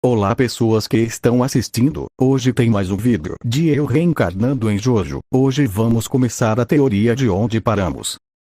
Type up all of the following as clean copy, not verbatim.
Olá pessoas que estão assistindo, hoje tem mais um vídeo de eu reencarnando em Jojo. Hoje vamos começar a teoria de onde paramos.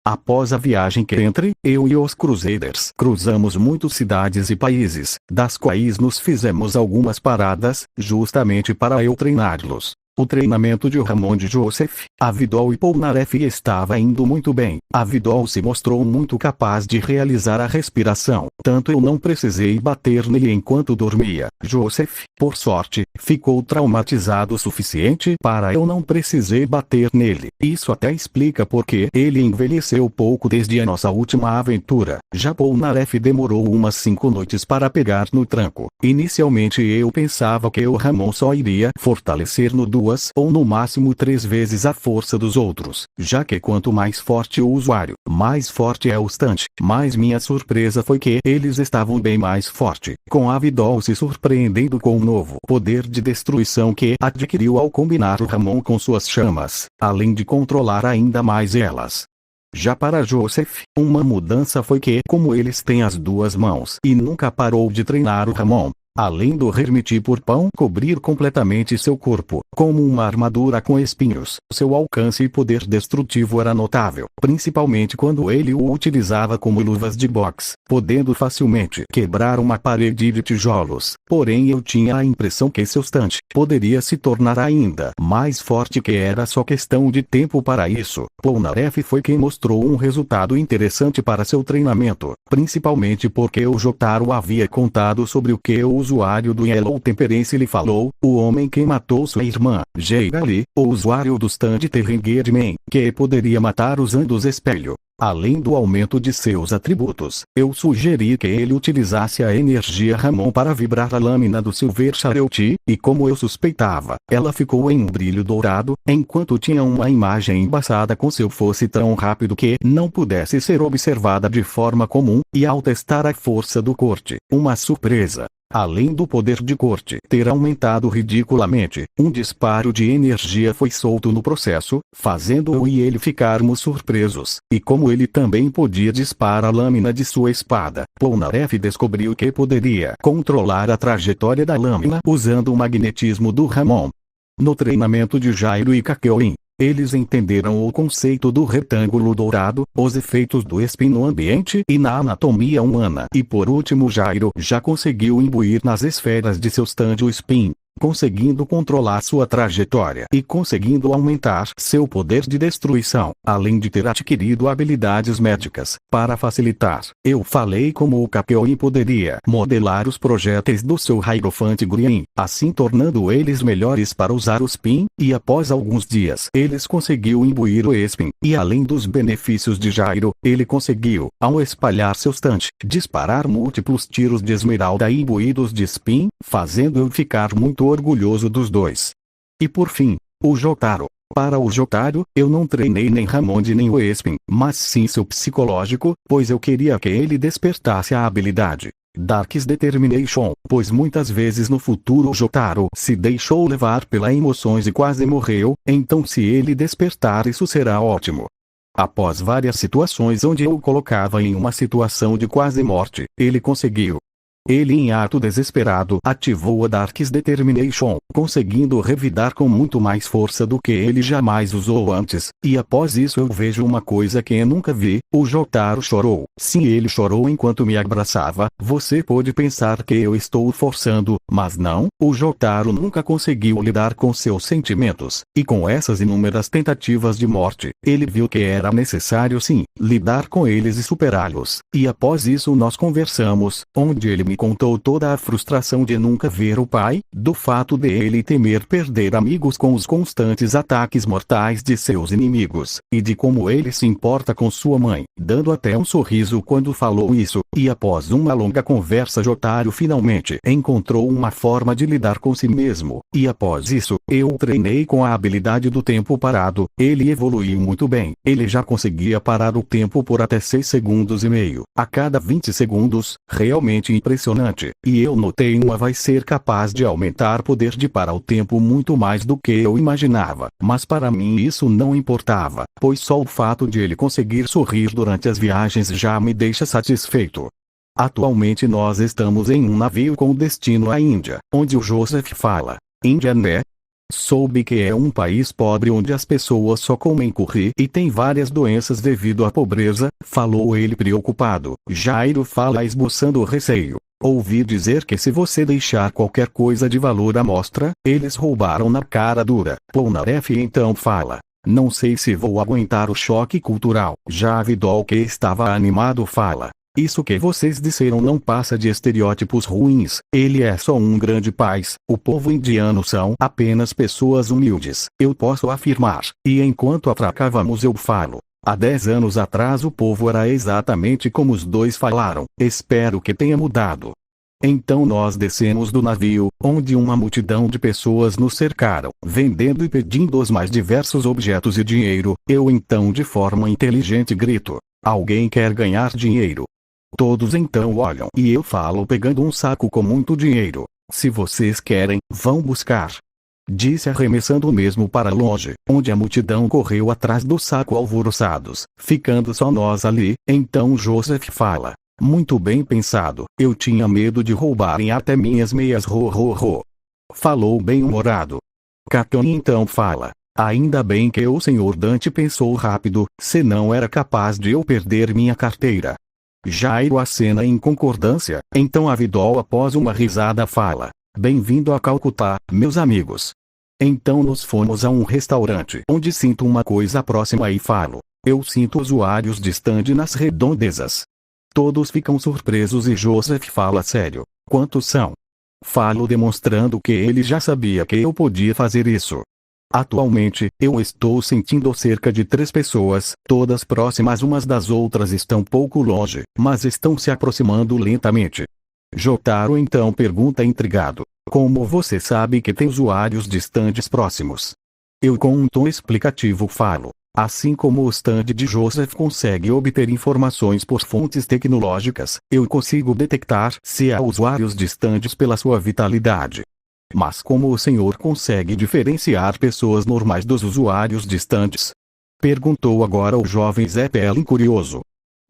Após a viagem que entre eu e os Crusaders cruzamos muitas cidades e países, das quais nos fizemos algumas paradas, justamente para eu treiná-los. O treinamento de Ramon de Joseph, Avidol e Polnareff estava indo muito bem. Avidol se mostrou muito capaz de realizar a respiração, tanto eu não precisei bater nele enquanto dormia. Joseph, por sorte, ficou traumatizado o suficiente para eu não precisei bater nele. Isso até explica porque ele envelheceu pouco desde a nossa última aventura. Já Polnareff demorou umas 5 noites para pegar no tranco. Inicialmente eu pensava que o Ramon só iria fortalecer no 2 ou no máximo 3 vezes a força dos outros, já que quanto mais forte o usuário, mais forte é o stand. Mas minha surpresa foi que eles estavam bem mais forte, com Avidol se surpreendendo com o novo poder de destruição que adquiriu ao combinar o Ramon com suas chamas, além de controlar ainda mais elas. Já para Joseph, uma mudança foi que, como eles têm as duas mãos e nunca parou de treinar o Ramon, além do Hermiti por pão cobrir completamente seu corpo, como uma armadura com espinhos, seu alcance e poder destrutivo era notável, principalmente quando ele o utilizava como luvas de boxe, podendo facilmente quebrar uma parede de tijolos. Porém eu tinha a impressão que seu stand poderia se tornar ainda mais forte, que era só questão de tempo para isso. Polnareff foi quem mostrou um resultado interessante para seu treinamento, principalmente porque o Jotaro havia contado sobre o que o usuário do Yellow Temperance lhe falou, o homem que matou sua irmã, Jeigali, o usuário do stand Terrengerman, que poderia matar usando o espelho. Além do aumento de seus atributos, eu sugeri que ele utilizasse a energia Ramon para vibrar a lâmina do Silver Chareuti, e como eu suspeitava, ela ficou em um brilho dourado, enquanto tinha uma imagem embaçada com seu fosse tão rápido que não pudesse ser observada de forma comum, e ao testar a força do corte, uma surpresa. Além do poder de corte ter aumentado ridiculamente, um disparo de energia foi solto no processo, fazendo eu e ele ficarmos surpresos. E como ele também podia disparar a lâmina de sua espada, Polnareff descobriu que poderia controlar a trajetória da lâmina usando o magnetismo do Ramon. No treinamento de Jairo e Kakyoin, eles entenderam o conceito do retângulo dourado, os efeitos do spin no ambiente e na anatomia humana. E por último Jairo já conseguiu imbuir nas esferas de seu stand o spin, conseguindo controlar sua trajetória e conseguindo aumentar seu poder de destruição, além de ter adquirido habilidades médicas para facilitar. Eu falei como o Kakyoin poderia modelar os projéteis do seu Hierophant Green, assim tornando eles melhores para usar o spin, e após alguns dias eles conseguiu imbuir o spin, e além dos benefícios de Jairo, ele conseguiu, ao espalhar seu stand, disparar múltiplos tiros de esmeralda imbuídos de spin, fazendo eu ficar muito orgulhoso dos dois. E por fim, o Jotaro. Para o Jotaro, eu não treinei nem Ramon nem o spin, mas sim seu psicológico, pois eu queria que ele despertasse a habilidade Dark's Determination, pois muitas vezes no futuro o Jotaro se deixou levar pelas emoções e quase morreu, então se ele despertar isso será ótimo. Após várias situações onde eu o colocava em uma situação de quase morte, ele conseguiu. Ele em ato desesperado ativou a Dark's Determination, conseguindo revidar com muito mais força do que ele jamais usou antes, e após isso eu vejo uma coisa que eu nunca vi, o Jotaro chorou. Se ele chorou enquanto me abraçava, você pode pensar que eu estou forçando, mas não, o Jotaro nunca conseguiu lidar com seus sentimentos, e com essas inúmeras tentativas de morte, ele viu que era necessário sim, lidar com eles e superá-los, e após isso nós conversamos, onde ele me contou toda a frustração de nunca ver o pai, do fato de ele temer perder amigos com os constantes ataques mortais de seus inimigos, e de como ele se importa com sua mãe, dando até um sorriso quando falou isso, e após uma longa conversa Jotaro finalmente encontrou uma forma de lidar com si mesmo, e após isso, eu o treinei com a habilidade do tempo parado, ele evoluiu muito bem, ele já conseguia parar o tempo por até 6,5 segundos a cada 20 segundos, realmente impressionante. E eu notei uma vai ser capaz de aumentar poder de parar o tempo muito mais do que eu imaginava, mas para mim isso não importava, pois só o fato de ele conseguir sorrir durante as viagens já me deixa satisfeito. Atualmente nós estamos em um navio com destino à Índia, onde o Joseph fala. Índia, né? Soube que é um país pobre onde as pessoas só comem curry e tem várias doenças devido à pobreza, falou ele preocupado. Jairo fala esboçando receio. Ouvi dizer que se você deixar qualquer coisa de valor à mostra, eles roubaram na cara dura. Polnareff então fala. Não sei se vou aguentar o choque cultural. Já Vidal, que estava animado, fala. Isso que vocês disseram não passa de estereótipos ruins, ele é só um grande país, o povo indiano são apenas pessoas humildes, eu posso afirmar, e enquanto atracávamos eu falo. Há 10 anos atrás o povo era exatamente como os dois falaram, espero que tenha mudado. Então nós descemos do navio, onde uma multidão de pessoas nos cercaram, vendendo e pedindo os mais diversos objetos e dinheiro, eu então de forma inteligente grito, alguém quer ganhar dinheiro? Todos então olham e eu falo pegando um saco com muito dinheiro. Se vocês querem, vão buscar. Disse arremessando mesmo para longe, onde a multidão correu atrás do saco alvoroçados, ficando só nós ali. Então Joseph fala. Muito bem pensado, eu tinha medo de roubarem até minhas meias Falou bem-humorado. Caton então fala. Ainda bem que o Sr. Dante pensou rápido, senão era capaz de eu perder minha carteira. Jairo acena em concordância, então Avidol após uma risada fala. Bem-vindo a Calcutá, meus amigos. Então nos fomos a um restaurante onde sinto uma coisa próxima e falo. Eu sinto usuários de stand nas redondezas. Todos ficam surpresos e Joseph fala sério. Quantos são? Falo demonstrando que ele já sabia que eu podia fazer isso. Atualmente, eu estou sentindo cerca de 3 pessoas, todas próximas umas das outras estão pouco longe, mas estão se aproximando lentamente. Jotaro então pergunta intrigado. Como você sabe que tem usuários de stands próximos? Eu com um tom explicativo falo. Assim como o stand de Joseph consegue obter informações por fontes tecnológicas, eu consigo detectar se há usuários de stands pela sua vitalidade. Mas como o senhor consegue diferenciar pessoas normais dos usuários de stands? Perguntou agora o jovem Zeppelin curioso.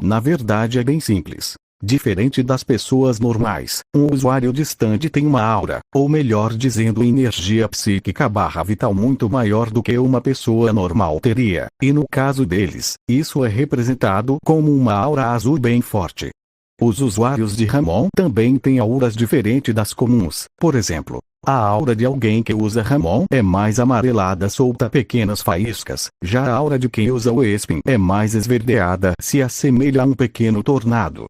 Na verdade é bem simples. Diferente das pessoas normais, um usuário de stand tem uma aura, ou melhor dizendo energia psíquica/vital muito maior do que uma pessoa normal teria, e no caso deles, isso é representado como uma aura azul bem forte. Os usuários de Ramon também têm auras diferentes das comuns, por exemplo. A aura de alguém que usa Ramon é mais amarelada, solta pequenas faíscas, já a aura de quem usa o Espin é mais esverdeada, se assemelha a um pequeno tornado.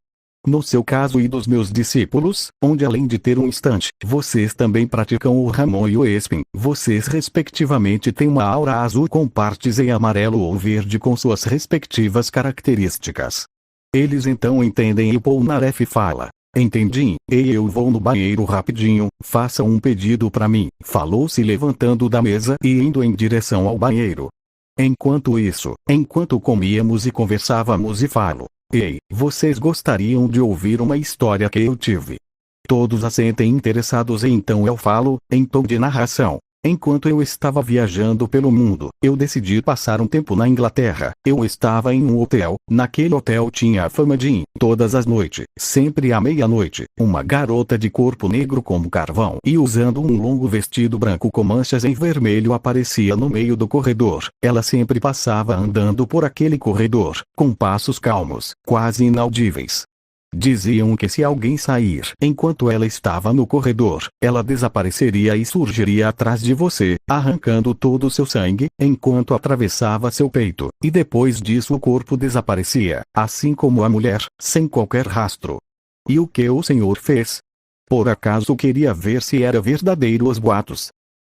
No seu caso e dos meus discípulos, onde além de ter um instante, vocês também praticam o Ramon e o Espin, vocês respectivamente têm uma aura azul com partes em amarelo ou verde com suas respectivas características. Eles então entendem e Polnareff fala. Entendi, e eu vou no banheiro rapidinho, faça um pedido para mim, falou se levantando da mesa e indo em direção ao banheiro. Enquanto isso, enquanto comíamos e conversávamos e falo. Ei, vocês gostariam de ouvir uma história que eu tive? Todos assentem interessados e então eu falo, em tom de narração. Enquanto eu estava viajando pelo mundo, eu decidi passar um tempo na Inglaterra. Eu estava em um hotel, naquele hotel tinha a fama de ir, todas as noites, sempre à meia-noite, uma garota de corpo negro como carvão e usando um longo vestido branco com manchas em vermelho aparecia no meio do corredor. Ela sempre passava andando por aquele corredor, com passos calmos, quase inaudíveis. Diziam que se alguém sair enquanto ela estava no corredor, ela desapareceria e surgiria atrás de você, arrancando todo o seu sangue, enquanto atravessava seu peito, e depois disso o corpo desaparecia, assim como a mulher, sem qualquer rastro. E o que o senhor fez? Por acaso queria ver se era verdadeiro os boatos?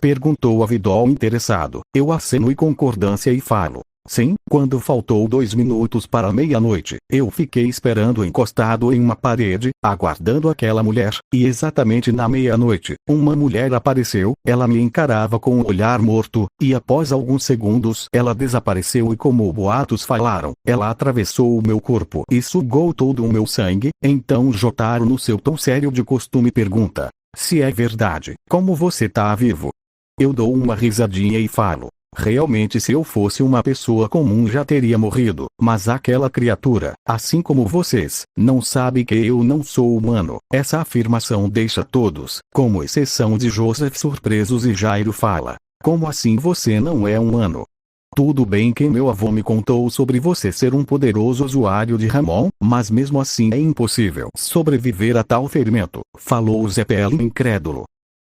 Perguntou Avidol interessado. Eu aceno em concordância e falo. Sim, quando faltou 2 minutos para meia-noite, eu fiquei esperando encostado em uma parede, aguardando aquela mulher, e exatamente na meia-noite, uma mulher apareceu, ela me encarava com um olhar morto, e após alguns segundos ela desapareceu e como boatos falaram, ela atravessou o meu corpo e sugou todo o meu sangue. Então Jotaro no seu tom sério de costume pergunta, se é verdade, como você tá vivo? Eu dou uma risadinha e falo. Realmente, se eu fosse uma pessoa comum já teria morrido, mas aquela criatura, assim como vocês, não sabe que eu não sou humano. Essa afirmação deixa todos, como exceção de Joseph, surpresos e Jairo fala: como assim você não é humano? Tudo bem que meu avô me contou sobre você ser um poderoso usuário de Ramon, mas mesmo assim é impossível sobreviver a tal ferimento, falou Zepel incrédulo.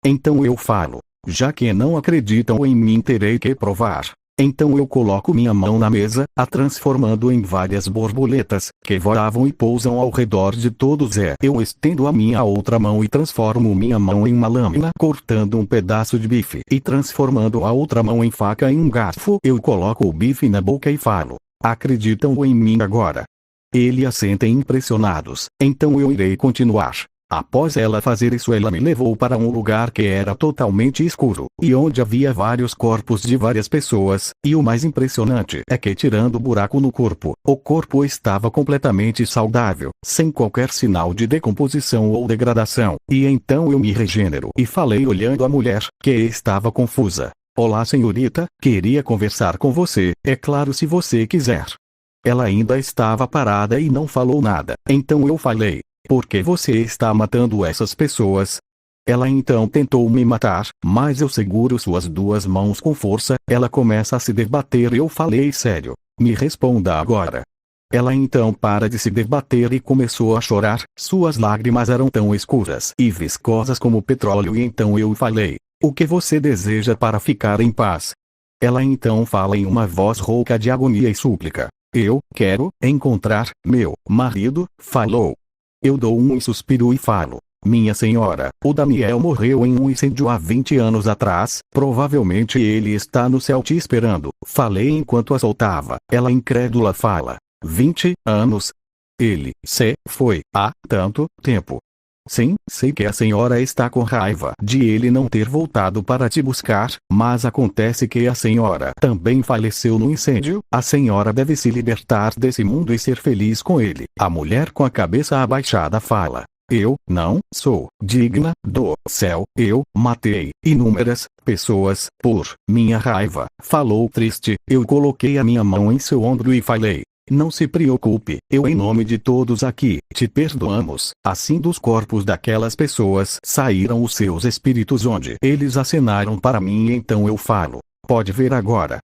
Então eu falo: já que não acreditam em mim, terei que provar. Então eu coloco minha mão na mesa, a transformando em várias borboletas, que voavam e pousam ao redor de todos. Eu estendo a minha outra mão e transformo minha mão em uma lâmina, cortando um pedaço de bife, e transformando a outra mão em faca e um garfo. Eu coloco o bife na boca e falo: acreditam em mim agora? Eles assentem impressionados. Então eu irei continuar. Após ela fazer isso, ela me levou para um lugar que era totalmente escuro, e onde havia vários corpos de várias pessoas, e o mais impressionante é que, tirando o buraco no corpo, o corpo estava completamente saudável, sem qualquer sinal de decomposição ou degradação. E então eu me regenero e falei olhando a mulher, que estava confusa: olá senhorita, queria conversar com você, é claro, se você quiser. Ela ainda estava parada e não falou nada. Então eu falei: por que você está matando essas pessoas? Ela então tentou me matar, mas eu seguro suas duas mãos com força. Ela começa a se debater e eu falei: sério, me responda agora. Ela então para de se debater e começou a chorar. Suas lágrimas eram tão escuras e viscosas como petróleo. E então eu falei: o que você deseja para ficar em paz? Ela então fala em uma voz rouca de agonia e súplica: eu quero encontrar meu marido. Falou. Eu dou um suspiro e falo: minha senhora, o Daniel morreu em um incêndio há 20 anos atrás, provavelmente ele está no céu te esperando. Falei enquanto a soltava. Ela incrédula fala: 20 anos? Ele se foi há tanto tempo. Sim, sei que a senhora está com raiva de ele não ter voltado para te buscar, mas acontece que a senhora também faleceu no incêndio. A senhora deve se libertar desse mundo e ser feliz com ele. A mulher com a cabeça abaixada fala: eu não sou digna do céu. Eu matei inúmeras pessoas por minha raiva. Falou triste. Eu coloquei a minha mão em seu ombro e falei: não se preocupe, eu em nome de todos aqui, te perdoamos. Assim dos corpos daquelas pessoas saíram os seus espíritos, onde eles acenaram para mim. E então eu falo: pode ver agora.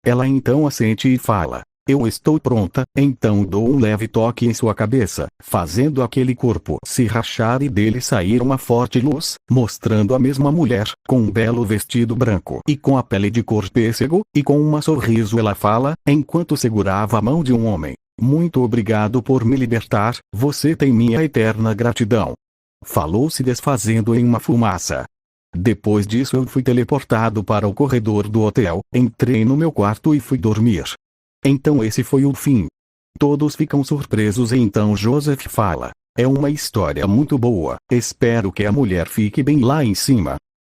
Ela então assente e fala: eu estou pronta. Então dou um leve toque em sua cabeça, fazendo aquele corpo se rachar e dele sair uma forte luz, mostrando a mesma mulher, com um belo vestido branco e com a pele de cor pêssego, e com um sorriso ela fala, enquanto segurava a mão de um homem: muito obrigado por me libertar, você tem minha eterna gratidão. Falou se desfazendo em uma fumaça. Depois disso eu fui teleportado para o corredor do hotel, entrei no meu quarto e fui dormir. Então esse foi o fim. Todos ficam surpresos e então Joseph fala: é uma história muito boa, espero que a mulher fique bem lá em cima.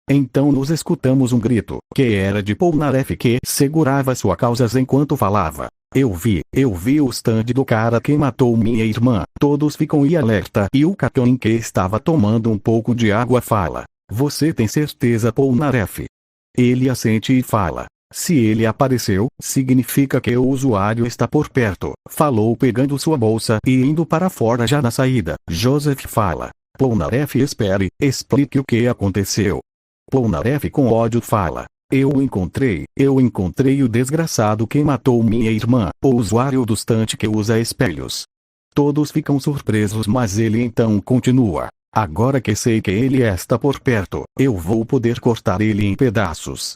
Então nos escutamos um grito, que era de Polnareff, que segurava sua calça enquanto falava: eu vi o stand do cara que matou minha irmã. Todos ficam em alerta e o Katon, que estava tomando um pouco de água, fala: você tem certeza, Polnareff? Ele assente e fala: se ele apareceu, significa que o usuário está por perto. Falou pegando sua bolsa e indo para fora já na saída. Joseph fala: Polnareff, espere, explique o que aconteceu. Polnareff com ódio fala: eu encontrei o desgraçado que matou minha irmã, o usuário do stand que usa espelhos. Todos ficam surpresos, mas ele então continua: agora que sei que ele está por perto, eu vou poder cortar ele em pedaços.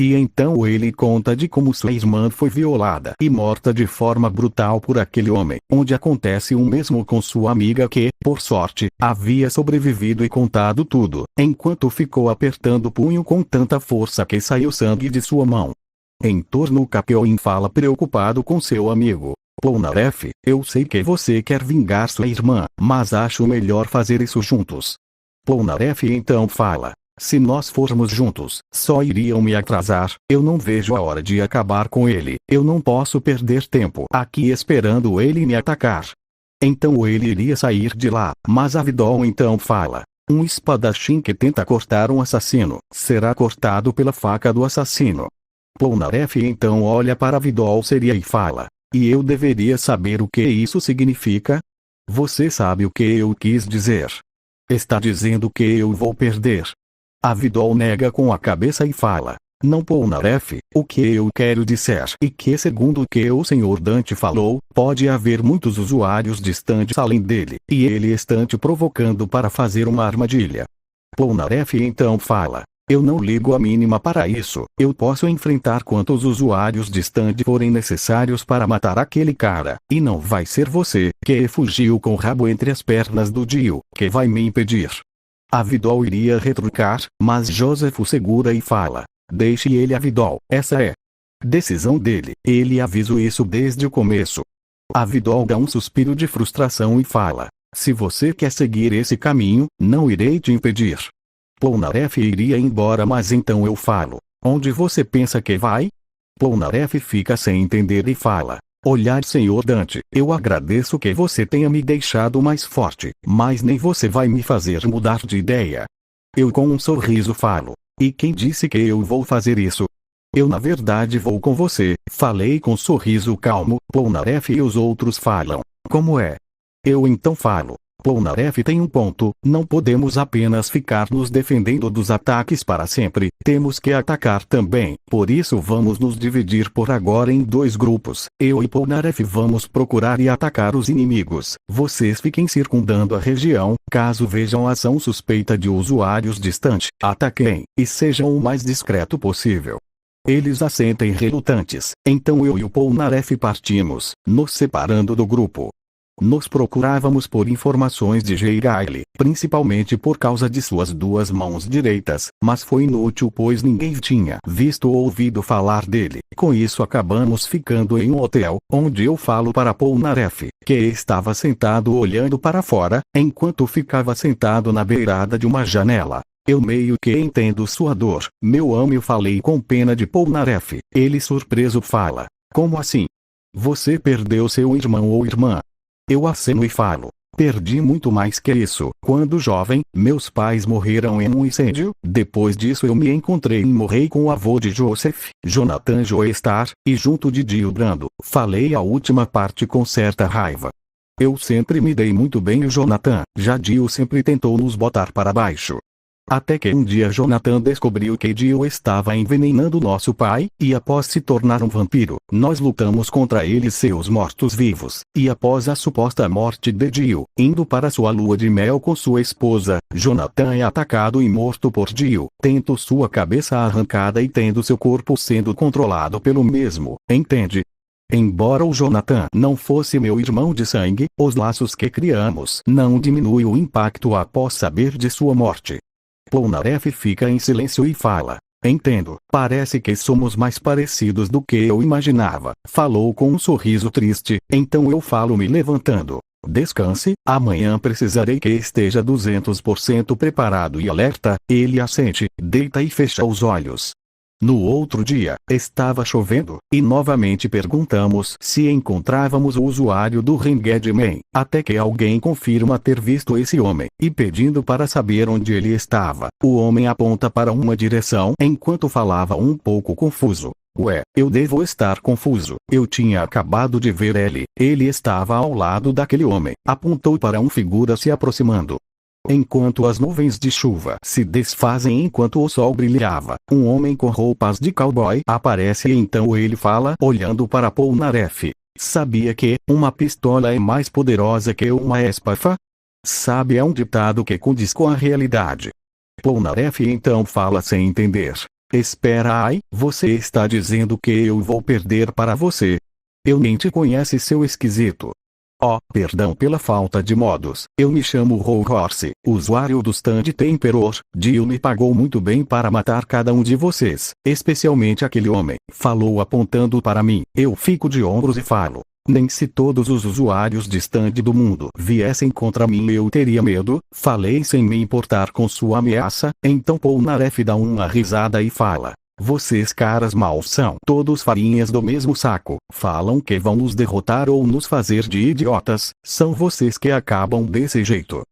E então ele conta de como sua irmã foi violada e morta de forma brutal por aquele homem, onde acontece o mesmo com sua amiga que, por sorte, havia sobrevivido, e contado tudo, enquanto ficou apertando o punho com tanta força que saiu sangue de sua mão. Em torno, Kakeoin fala preocupado com seu amigo: Polnareff, eu sei que você quer vingar sua irmã, mas acho melhor fazer isso juntos. Polnareff então fala: se nós formos juntos, só iriam me atrasar. Eu não vejo a hora de acabar com ele. Eu não posso perder tempo aqui esperando ele me atacar. Então ele iria sair de lá, mas a Vidol então fala: um espadachim que tenta cortar um assassino, será cortado pela faca do assassino. Polnareff então olha para Vidol Seria e fala: e eu deveria saber o que isso significa? Você sabe o que eu quis dizer. Está dizendo que eu vou perder. A Vidol nega com a cabeça e fala: não, Polnareff, o que eu quero dizer é que, segundo o que o Sr. Dante falou, pode haver muitos usuários distantes além dele, e ele está te provocando para fazer uma armadilha. Polnareff então fala: eu não ligo a mínima para isso, eu posso enfrentar quantos usuários distantes forem necessários para matar aquele cara, e não vai ser você, que fugiu com o rabo entre as pernas do Dio, que vai me impedir. A Vidol iria retrucar, mas Joseph o segura e fala: deixe ele, a Vidol, essa é decisão dele, ele avisou isso desde o começo. A Vidol dá um suspiro de frustração e fala: se você quer seguir esse caminho, não irei te impedir. Polnareff iria embora, mas então eu falo: onde você pensa que vai? Polnareff fica sem entender e fala: olhar, Sr. Dante, eu agradeço que você tenha me deixado mais forte, mas nem você vai me fazer mudar de ideia. Eu com um sorriso falo: e quem disse que eu vou fazer isso? Eu na verdade vou com você, falei com sorriso calmo. Polnareff e os outros falam: como é? Eu então falo: Polnareff tem um ponto, não podemos apenas ficar nos defendendo dos ataques para sempre, temos que atacar também, por isso vamos nos dividir por agora em dois grupos, eu e Polnareff vamos procurar e atacar os inimigos, vocês fiquem circundando a região, caso vejam ação suspeita de usuários distantes, ataquem, e sejam o mais discreto possível. Eles assentem relutantes, então eu e o Polnareff partimos, nos separando do grupo. Nos procurávamos por informações de J-Gaile, principalmente por causa de suas duas mãos direitas, mas foi inútil pois ninguém tinha visto ou ouvido falar dele. Com isso acabamos ficando em um hotel, onde eu falo para Polnareff, que estava sentado olhando para fora, enquanto ficava sentado na beirada de uma janela. Eu meio que entendo sua dor, meu amigo, falei com pena de Polnareff. Ele surpreso fala: como assim? Você perdeu seu irmão ou irmã? Eu aceno e falo: perdi muito mais que isso. Quando jovem, meus pais morreram em um incêndio, depois disso eu me encontrei e morri com o avô de Joseph, Jonathan Joestar, e junto de Dio Brando. Falei a última parte com certa raiva. Eu sempre me dei muito bem o Jonathan, já Dio sempre tentou nos botar para baixo. Até que um dia Jonathan descobriu que Dio estava envenenando nosso pai, e após se tornar um vampiro, nós lutamos contra ele e seus mortos-vivos, e após a suposta morte de Dio, indo para sua lua de mel com sua esposa, Jonathan é atacado e morto por Dio, tendo sua cabeça arrancada e tendo seu corpo sendo controlado pelo mesmo, entende? Embora o Jonathan não fosse meu irmão de sangue, os laços que criamos não diminuem o impacto após saber de sua morte. Polnareff fica em silêncio e fala: entendo, parece que somos mais parecidos do que eu imaginava. Falou com um sorriso triste, então eu falo me levantando: descanse, amanhã precisarei que esteja 200% preparado e alerta. Ele assente, deita e fecha os olhos. No outro dia, estava chovendo, e novamente perguntamos se encontrávamos o usuário do Ringed Man, até que alguém confirma ter visto esse homem, e pedindo para saber onde ele estava. O homem aponta para uma direção enquanto falava um pouco confuso. Ué, eu devo estar confuso, eu tinha acabado de ver ele estava ao lado daquele homem, apontou para uma figura se aproximando. Enquanto as nuvens de chuva se desfazem enquanto o sol brilhava, um homem com roupas de cowboy aparece e então ele fala olhando para Polnareff: sabia que uma pistola é mais poderosa que uma espada? Sabe, é um ditado que condiz com a realidade. Polnareff então fala sem entender: espera aí, você está dizendo que eu vou perder para você? Eu nem te conheço, seu esquisito. Oh, perdão pela falta de modos, eu me chamo Horse, usuário do stand Temperor. Dio me pagou muito bem para matar cada um de vocês, especialmente aquele homem, falou apontando para mim. Eu fico de ombros e falo: nem se todos os usuários de stand do mundo viessem contra mim eu teria medo. Falei sem me importar com sua ameaça. Então Polnareff dá uma risada e fala: vocês caras maus são todos farinhas do mesmo saco, falam que vão nos derrotar ou nos fazer de idiotas, são vocês que acabam desse jeito.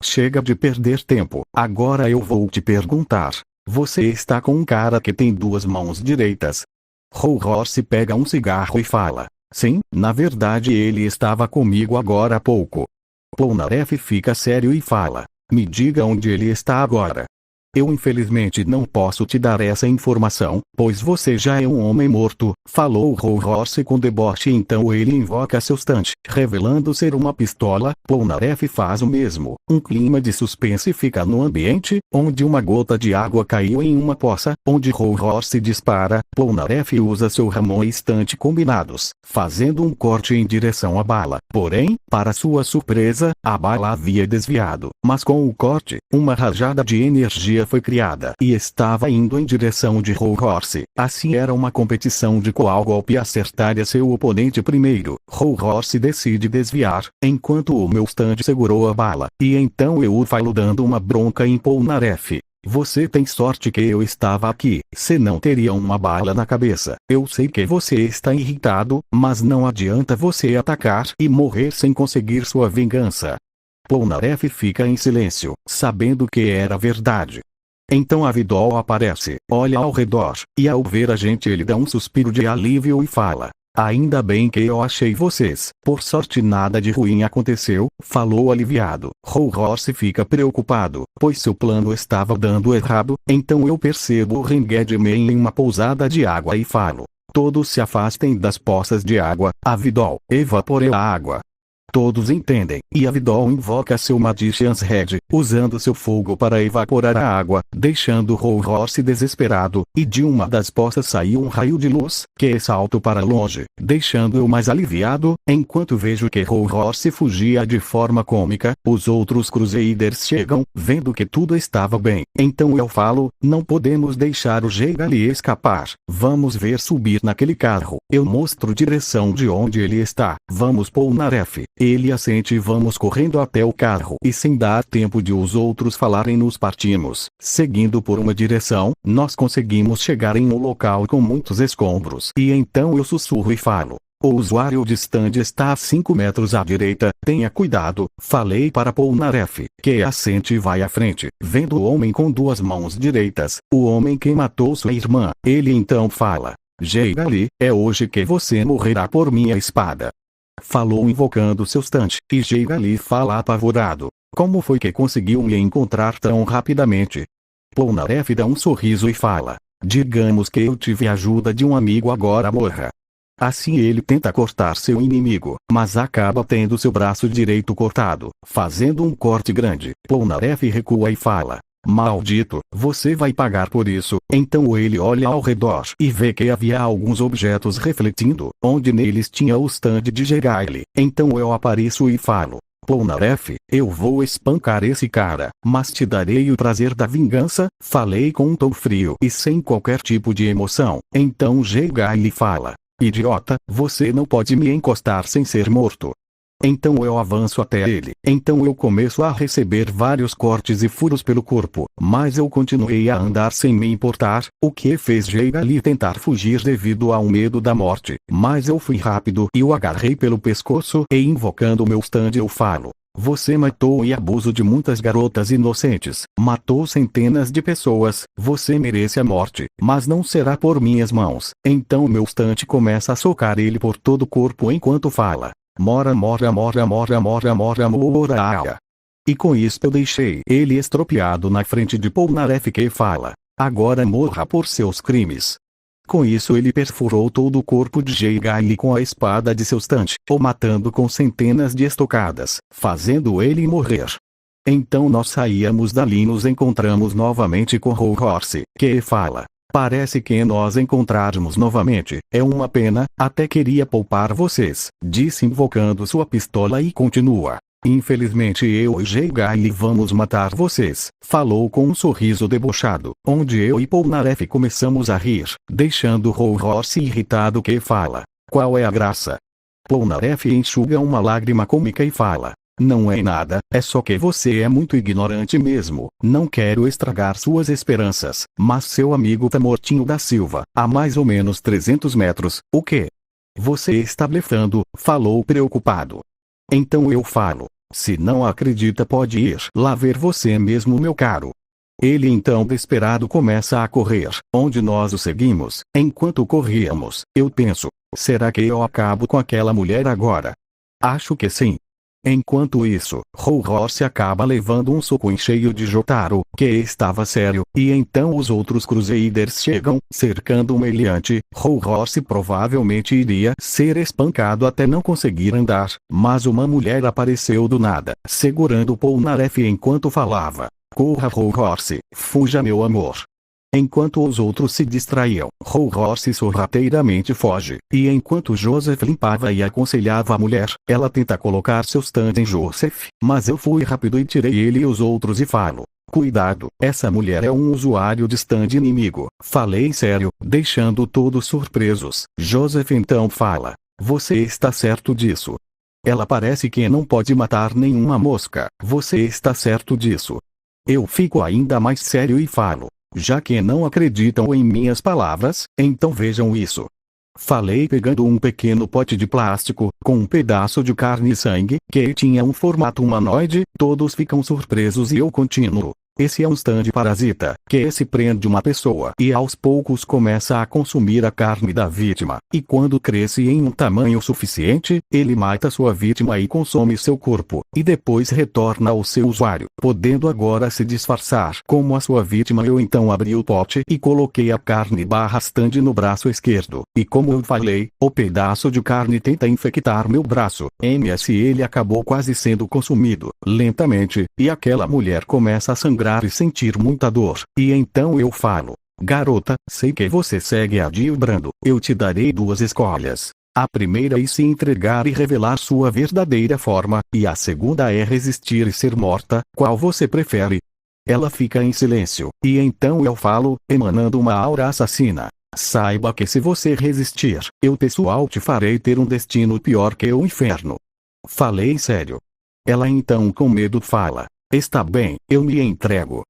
Chega de perder tempo, agora eu vou te perguntar: você está com um cara que tem duas mãos direitas? Horse pega um cigarro e fala: sim, na verdade ele estava comigo agora há pouco. Polnareff fica sério e fala: me diga onde ele está agora. Eu infelizmente não posso te dar essa informação, pois você já é um homem morto, falou Horse com deboche. Então ele invoca seu stante, revelando ser uma pistola. Polnareff faz o mesmo. Um clima de suspense fica no ambiente, onde uma gota de água caiu em uma poça, onde Horse dispara. Polnareff usa seu ramon e stante combinados, fazendo um corte em direção à bala. Porém, para sua surpresa, a bala havia desviado, mas com o corte, uma rajada de energia foi criada e estava indo em direção de Horse. Assim era uma competição de qual golpe acertaria seu oponente primeiro. Horse decide desviar, enquanto o meu stand segurou a bala, e então eu falo dando uma bronca em Polnareff. Você tem sorte que eu estava aqui, senão teria uma bala na cabeça. Eu sei que você está irritado, mas não adianta você atacar e morrer sem conseguir sua vingança. Polnareff fica em silêncio, sabendo que era verdade. Então a Vidal aparece, olha ao redor, e ao ver a gente ele dá um suspiro de alívio e fala: ainda bem que eu achei vocês. Por sorte nada de ruim aconteceu, falou aliviado. Horse fica preocupado, pois seu plano estava dando errado. Então eu percebo o Ringedman em uma pousada de água e falo: todos se afastem das poças de água. A Vidal evapora a água. Todos entendem, e a Vidal invoca seu Magician's Head, usando seu fogo para evaporar a água, deixando Horse desesperado, e de uma das poças saiu um raio de luz, que salta para longe, deixando eu mais aliviado. Enquanto vejo que Horse fugia de forma cômica, os outros Crusaders chegam, vendo que tudo estava bem. Então eu falo: não podemos deixar o Jeigali escapar, vamos ver subir naquele carro. Eu mostro direção de onde ele está. Vamos, Polnareff. Ele assente e vamos correndo até o carro. E sem dar tempo de os outros falarem nos partimos. Seguindo por uma direção, nós conseguimos chegar em um local com muitos escombros. E então eu sussurro e falo: o usuário de stand está a 5 metros à direita, tenha cuidado. Falei para Polnareff, que assente e vai à frente. Vendo o homem com duas mãos direitas, o homem que matou sua irmã, ele então fala: Jeigali, é hoje que você morrerá por minha espada. Falou invocando seu stante, e Jeigali fala apavorado: como foi que conseguiu me encontrar tão rapidamente? Polnareff dá um sorriso e fala: digamos que eu tive a ajuda de um amigo, agora morra. Assim ele tenta cortar seu inimigo, mas acaba tendo seu braço direito cortado, fazendo um corte grande. Polnareff recua e fala: maldito, você vai pagar por isso. Então ele olha ao redor e vê que havia alguns objetos refletindo, onde neles tinha o stand de Jeigali. Então eu apareço e falo: Polnareff, eu vou espancar esse cara, mas te darei o prazer da vingança. Falei com um tom frio e sem qualquer tipo de emoção. Então Jeigali fala: idiota, você não pode me encostar sem ser morto. Então eu avanço até ele. Então eu começo a receber vários cortes e furos pelo corpo, mas eu continuei a andar sem me importar, o que fez Jeigali tentar fugir devido ao medo da morte. Mas eu fui rápido e o agarrei pelo pescoço e invocando meu stand eu falo: você matou e abusou de muitas garotas inocentes, matou centenas de pessoas, você merece a morte, mas não será por minhas mãos. Então meu stand começa a socar ele por todo o corpo enquanto fala: mora. E com isso eu deixei ele estropiado na frente de Polnareff, que fala: agora morra por seus crimes. Com isso ele perfurou todo o corpo de Jeigali com a espada de seu stand, o matando com centenas de estocadas, fazendo ele morrer. Então nós saímos dali e nos encontramos novamente com Horse, que fala: parece que nós encontrarmos novamente, é uma pena, até queria poupar vocês, disse invocando sua pistola e continua: infelizmente eu e Jeigali vamos matar vocês. Falou com um sorriso debochado, onde eu e Polnareff começamos a rir, deixando Horse irritado, que fala: qual é a graça? Polnareff enxuga uma lágrima cômica e fala: não é nada, é só que você é muito ignorante mesmo. Não quero estragar suas esperanças, mas seu amigo tá mortinho da Silva, a mais ou menos 300 metros, o quê? Você está blefando, falou preocupado. Então eu falo: se não acredita pode ir lá ver você mesmo, meu caro. Ele então desesperado começa a correr, onde nós o seguimos. Enquanto corríamos, eu penso, será que eu acabo com aquela mulher agora? Acho que sim. Enquanto isso, Rohorse acaba levando um soco em cheio de Jotaro, que estava sério, e então os outros Crusaders chegam, cercando o meliante. Rohorse provavelmente iria ser espancado até não conseguir andar, mas uma mulher apareceu do nada, segurando Polnareff enquanto falava. Corra, Rohorse, fuja, meu amor. Enquanto os outros se distraíam, Rohorse sorrateiramente foge, e enquanto Joseph limpava e aconselhava a mulher, ela tenta colocar seu stand em Joseph, mas eu fui rápido e tirei ele e os outros e falo. Cuidado, essa mulher é um usuário de stand inimigo. Falei sério, deixando todos surpresos. Joseph então fala. Você está certo disso? Ela parece que não pode matar nenhuma mosca. Você está certo disso? Eu fico ainda mais sério e falo. Já que não acreditam em minhas palavras, então vejam isso. Falei pegando um pequeno pote de plástico, com um pedaço de carne e sangue, que tinha um formato humanoide. Todos ficam surpresos e eu continuo. Esse é um stand parasita, que se prende uma pessoa e aos poucos começa a consumir a carne da vítima, e quando cresce em um tamanho suficiente, ele mata sua vítima e consome seu corpo, e depois retorna ao seu usuário, podendo agora se disfarçar como a sua vítima. Eu então abri o pote e coloquei a carne barra stand no braço esquerdo, e como eu falei, o pedaço de carne tenta infectar meu braço, ms ele acabou quase sendo consumido, lentamente, e aquela mulher começa a sangrar e sentir muita dor, e então eu falo, garota, sei que você segue a Dio Brando, eu te darei duas escolhas. A primeira é se entregar e revelar sua verdadeira forma, e a segunda é resistir e ser morta. Qual você prefere? Ela fica em silêncio, e então eu falo, emanando uma aura assassina. Saiba que se você resistir, eu pessoal te farei ter um destino pior que o inferno. Falei sério. Ela então com medo fala. Está bem, eu me entrego.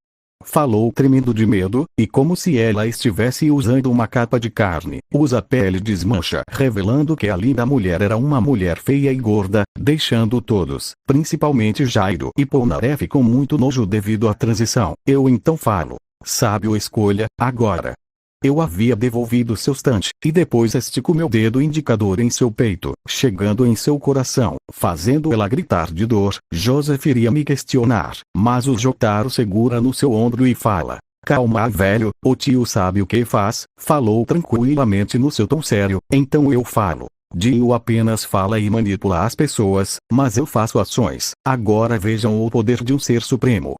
Falou tremendo de medo, e como se ela estivesse usando uma capa de carne, usa pele desmancha, revelando que a linda mulher era uma mulher feia e gorda, deixando todos, principalmente Jairo e Polnareff com muito nojo devido à transição. Eu então falo, sábio escolha, agora. Eu havia devolvido seu stand, e depois estico meu dedo indicador em seu peito, chegando em seu coração, fazendo ela gritar de dor. Joseph iria me questionar, mas o Jotaro segura no seu ombro e fala. Calma, velho, o tio sabe o que faz, falou tranquilamente no seu tom sério. Então eu falo. Dio apenas fala e manipula as pessoas, mas eu faço ações. Agora vejam o poder de um ser supremo.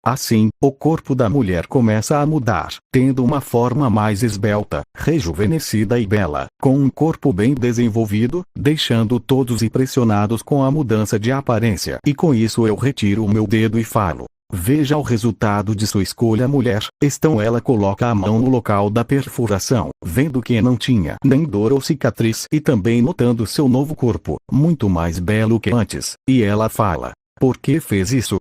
Assim, o corpo da mulher começa a mudar, tendo uma forma mais esbelta, rejuvenescida e bela, com um corpo bem desenvolvido, deixando todos impressionados com a mudança de aparência. E com isso eu retiro o meu dedo e falo. Veja o resultado de sua escolha, mulher. Então ela coloca a mão no local da perfuração, vendo que não tinha nem dor ou cicatriz, e também notando seu novo corpo, muito mais belo que antes, e ela fala. Por que fez isso?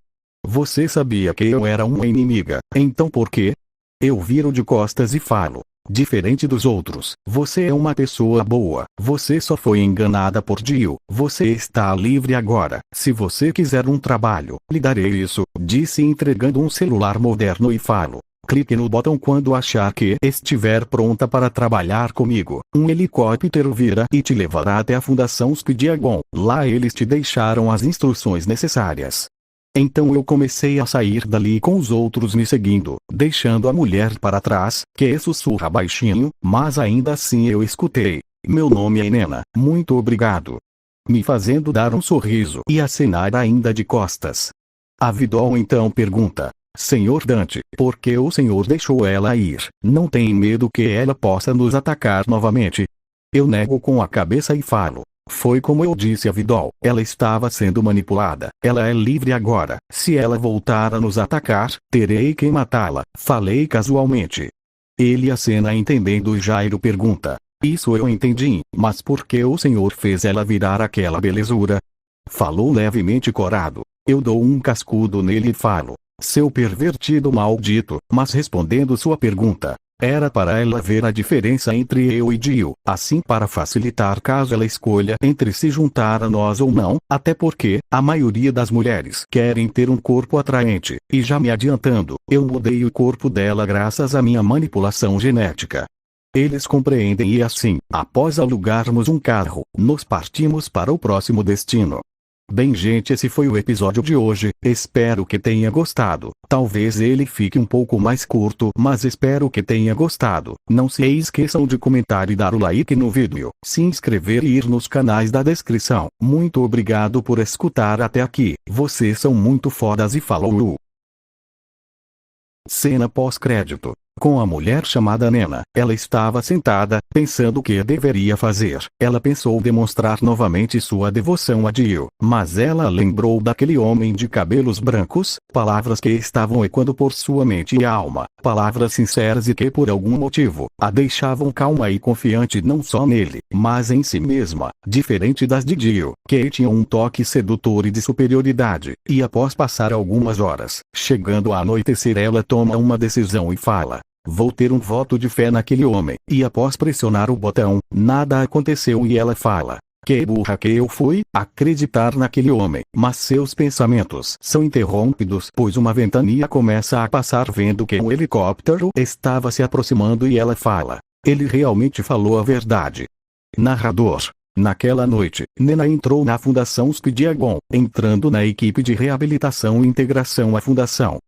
Você sabia que eu era uma inimiga, então por quê? Eu viro de costas e falo. Diferente dos outros, você é uma pessoa boa, você só foi enganada por Dio, você está livre agora. Se você quiser um trabalho, lhe darei isso, disse entregando um celular moderno e falo. Clique no botão quando achar que estiver pronta para trabalhar comigo. Um helicóptero virá e te levará até a Fundação Speediagon. Lá eles te deixaram as instruções necessárias. Então eu comecei a sair dali com os outros me seguindo, deixando a mulher para trás, que sussurra baixinho, mas ainda assim eu escutei. Meu nome é Nena, muito obrigado. Me fazendo dar um sorriso e acenar ainda de costas. A Vidol então pergunta. Senhor Dante, por que o senhor deixou ela ir? Não tem medo que ela possa nos atacar novamente? Eu nego com a cabeça e falo. Foi como eu disse a Vidol, ela estava sendo manipulada, ela é livre agora, se ela voltar a nos atacar, terei que matá-la, falei casualmente. Ele acena entendendo e Jairo pergunta, isso eu entendi, mas por que o senhor fez ela virar aquela belezura? Falou levemente corado, eu dou um cascudo nele e falo, seu pervertido maldito, mas respondendo sua pergunta, Era para ela ver a diferença entre eu e Jill, assim para facilitar caso ela escolha entre se juntar a nós ou não, até porque, a maioria das mulheres querem ter um corpo atraente, e já me adiantando, eu mudei o corpo dela graças à minha manipulação genética. Eles compreendem e assim, após alugarmos um carro, nos partimos para o próximo destino. Bem gente, esse foi o episódio de hoje, espero que tenha gostado. Talvez ele fique um pouco mais curto, mas espero que tenha gostado. Não se esqueçam de comentar e dar o like no vídeo, se inscrever e ir nos canais da descrição. Muito obrigado por escutar até aqui, vocês são muito fodas e falou! Cena pós-crédito. Com a mulher chamada Nena, ela estava sentada, pensando o que deveria fazer. Ela pensou demonstrar novamente sua devoção a Jill, mas ela lembrou daquele homem de cabelos brancos, palavras que estavam ecoando por sua mente e alma, palavras sinceras e que por algum motivo, a deixavam calma e confiante não só nele, mas em si mesma, diferente das de Jill, que tinha um toque sedutor e de superioridade, e após passar algumas horas, chegando a anoitecer ela toma uma decisão e fala: vou ter um voto de fé naquele homem, e após pressionar o botão, nada aconteceu e ela fala: que burra que eu fui, acreditar naquele homem, mas seus pensamentos são interrompidos pois uma ventania começa a passar vendo que um helicóptero estava se aproximando e ela fala: ele realmente falou a verdade. Narrador. Naquela noite, Nena entrou na Fundação Speed Agon, entrando na equipe de reabilitação e integração à Fundação.